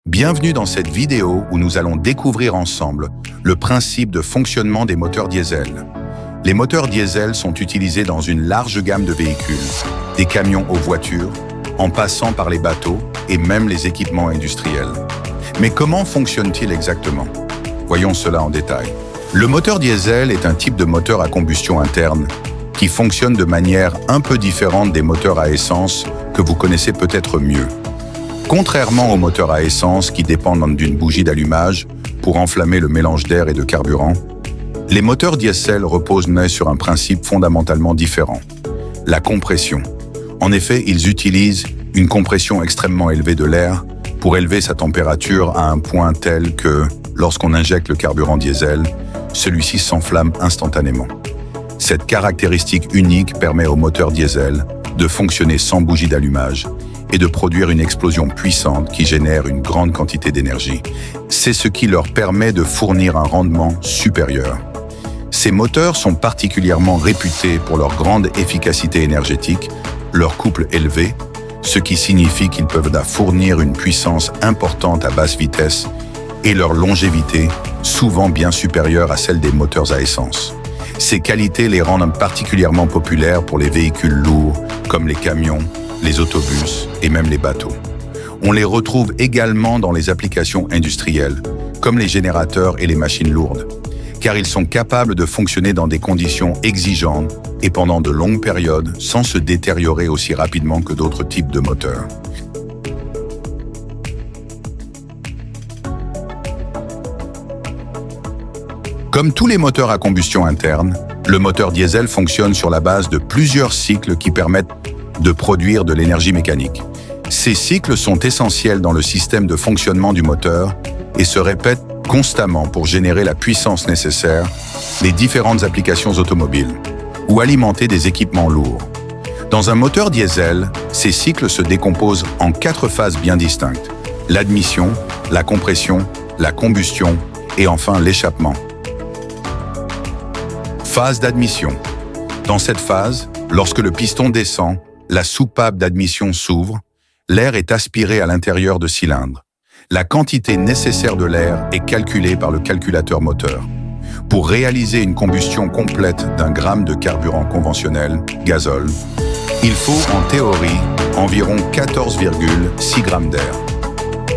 Bienvenue dans cette vidéo où nous allons découvrir ensemble le principe de fonctionnement des moteurs diesel. Les moteurs diesel sont utilisés dans une large gamme de véhicules, des camions aux voitures, en passant par les bateaux et même les équipements industriels. Mais comment fonctionne-t-il exactement? Voyons cela en détail. Le moteur diesel est un type de moteur à combustion interne qui fonctionne de manière un peu différente des moteurs à essence que vous connaissez peut-être mieux. Contrairement aux moteurs à essence qui dépendent d'une bougie d'allumage pour enflammer le mélange d'air et de carburant, les moteurs diesel reposent sur un principe fondamentalement différent, la compression. En effet, ils utilisent une compression extrêmement élevée de l'air pour élever sa température à un point tel que, lorsqu'on injecte le carburant diesel, celui-ci s'enflamme instantanément. Cette caractéristique unique permet au moteur diesel de fonctionner sans bougie d'allumage et de produire une explosion puissante qui génère une grande quantité d'énergie. C'est ce qui leur permet de fournir un rendement supérieur. Ces moteurs sont particulièrement réputés pour leur grande efficacité énergétique, leur couple élevé, ce qui signifie qu'ils peuvent fournir une puissance importante à basse vitesse et leur longévité, souvent bien supérieure à celle des moteurs à essence. Ces qualités les rendent particulièrement populaires pour les véhicules lourds, comme les camions, les autobus et même les bateaux. On les retrouve également dans les applications industrielles, comme les générateurs et les machines lourdes, car ils sont capables de fonctionner dans des conditions exigeantes et pendant de longues périodes sans se détériorer aussi rapidement que d'autres types de moteurs. Comme tous les moteurs à combustion interne, le moteur diesel fonctionne sur la base de plusieurs cycles qui permettent de produire de l'énergie mécanique. Ces cycles sont essentiels dans le système de fonctionnement du moteur et se répètent constamment pour générer la puissance nécessaire des différentes applications automobiles ou alimenter des équipements lourds. Dans un moteur diesel, ces cycles se décomposent en 4 phases bien distinctes: l'admission, la compression, la combustion et enfin l'échappement. Phase d'admission. Dans cette phase, lorsque le piston descend, la soupape d'admission s'ouvre, l'air est aspiré à l'intérieur de cylindres. La quantité nécessaire de l'air est calculée par le calculateur moteur. Pour réaliser une combustion complète d'un gramme de carburant conventionnel, gazole, il faut en théorie environ 14,6 grammes d'air.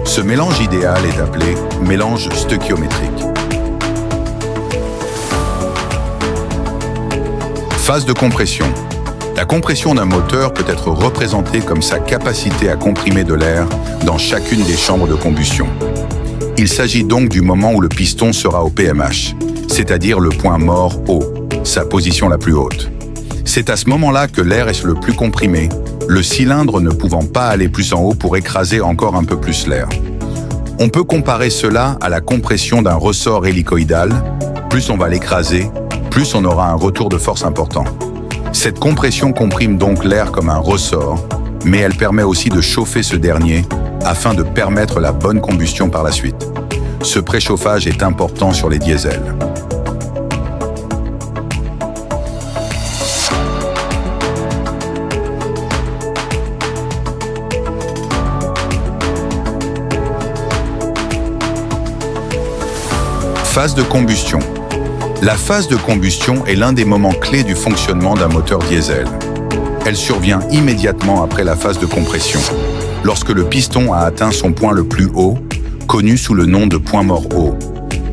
Ce mélange idéal est appelé mélange stöchiométrique. Phase de compression. La compression d'un moteur peut être représentée comme sa capacité à comprimer de l'air dans chacune des chambres de combustion. Il s'agit donc du moment où le piston sera au PMH, c'est-à-dire le point mort haut, sa position la plus haute. C'est à ce moment-là que l'air est le plus comprimé, le cylindre ne pouvant pas aller plus en haut pour écraser encore un peu plus l'air. On peut comparer cela à la compression d'un ressort hélicoïdal. Plus on va l'écraser, plus on aura un retour de force important. Cette compression comprime donc l'air comme un ressort, mais elle permet aussi de chauffer ce dernier afin de permettre la bonne combustion par la suite. Ce préchauffage est important sur les diesels. Phase de combustion. La phase de combustion est l'un des moments clés du fonctionnement d'un moteur diesel. Elle survient immédiatement après la phase de compression, lorsque le piston a atteint son point le plus haut, connu sous le nom de point mort haut.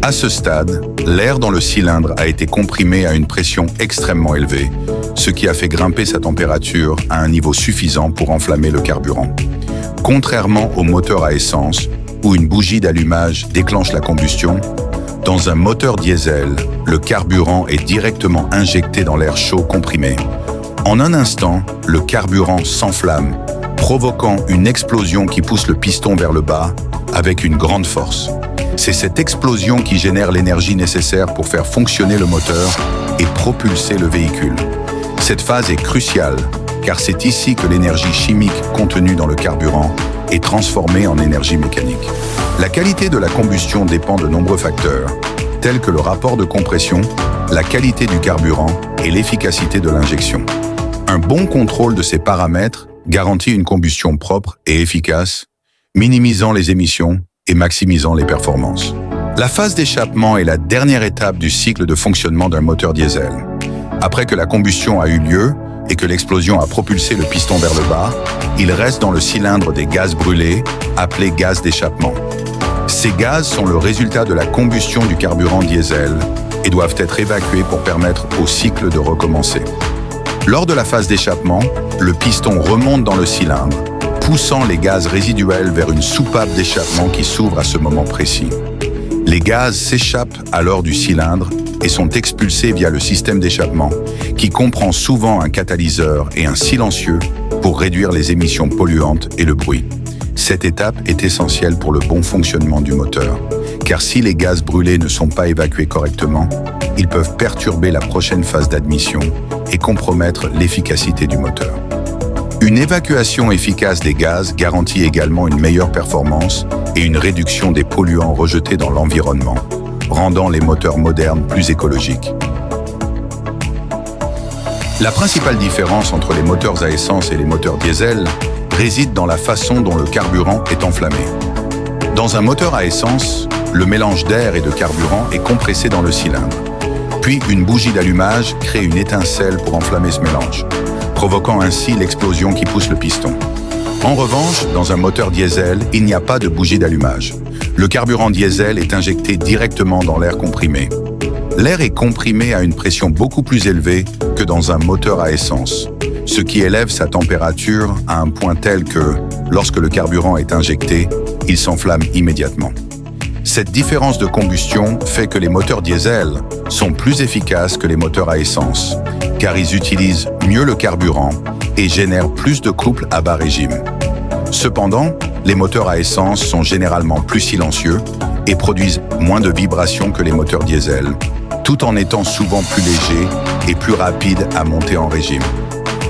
À ce stade, l'air dans le cylindre a été comprimé à une pression extrêmement élevée, ce qui a fait grimper sa température à un niveau suffisant pour enflammer le carburant. Contrairement au moteur à essence, où une bougie d'allumage déclenche la combustion, dans un moteur diesel, le carburant est directement injecté dans l'air chaud comprimé. En un instant, le carburant s'enflamme, provoquant une explosion qui pousse le piston vers le bas avec une grande force. C'est cette explosion qui génère l'énergie nécessaire pour faire fonctionner le moteur et propulser le véhicule. Cette phase est cruciale, car c'est ici que l'énergie chimique contenue dans le carburant est transformée en énergie mécanique. La qualité de la combustion dépend de nombreux facteurs, tels que le rapport de compression, la qualité du carburant et l'efficacité de l'injection. Un bon contrôle de ces paramètres garantit une combustion propre et efficace, minimisant les émissions et maximisant les performances. La phase d'échappement est la dernière étape du cycle de fonctionnement d'un moteur diesel. Après que la combustion a eu lieu et que l'explosion a propulsé le piston vers le bas, il reste dans le cylindre des gaz brûlés, appelés gaz d'échappement. Ces gaz sont le résultat de la combustion du carburant diesel et doivent être évacués pour permettre au cycle de recommencer. Lors de la phase d'échappement, le piston remonte dans le cylindre, poussant les gaz résiduels vers une soupape d'échappement qui s'ouvre à ce moment précis. Les gaz s'échappent alors du cylindre et sont expulsés via le système d'échappement, qui comprend souvent un catalyseur et un silencieux pour réduire les émissions polluantes et le bruit. Cette étape est essentielle pour le bon fonctionnement du moteur, car si les gaz brûlés ne sont pas évacués correctement, ils peuvent perturber la prochaine phase d'admission et compromettre l'efficacité du moteur. Une évacuation efficace des gaz garantit également une meilleure performance et une réduction des polluants rejetés dans l'environnement, rendant les moteurs modernes plus écologiques. La principale différence entre les moteurs à essence et les moteurs diesel réside dans la façon dont le carburant est enflammé. Dans un moteur à essence, le mélange d'air et de carburant est compressé dans le cylindre. Puis une bougie d'allumage crée une étincelle pour enflammer ce mélange, provoquant ainsi l'explosion qui pousse le piston. En revanche, dans un moteur diesel, il n'y a pas de bougie d'allumage. Le carburant diesel est injecté directement dans l'air comprimé. L'air est comprimé à une pression beaucoup plus élevée que dans un moteur à essence, ce qui élève sa température à un point tel que, lorsque le carburant est injecté, il s'enflamme immédiatement. Cette différence de combustion fait que les moteurs diesel sont plus efficaces que les moteurs à essence, car ils utilisent mieux le carburant et génèrent plus de couples à bas régime. Cependant, les moteurs à essence sont généralement plus silencieux et produisent moins de vibrations que les moteurs diesel, tout en étant souvent plus légers et plus rapides à monter en régime.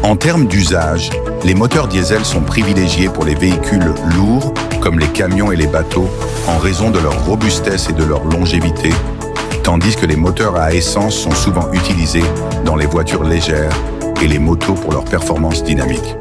En termes d'usage, les moteurs diesel sont privilégiés pour les véhicules lourds, comme les camions et les bateaux, en raison de leur robustesse et de leur longévité, tandis que les moteurs à essence sont souvent utilisés dans les voitures légères et les motos pour leur performance dynamique.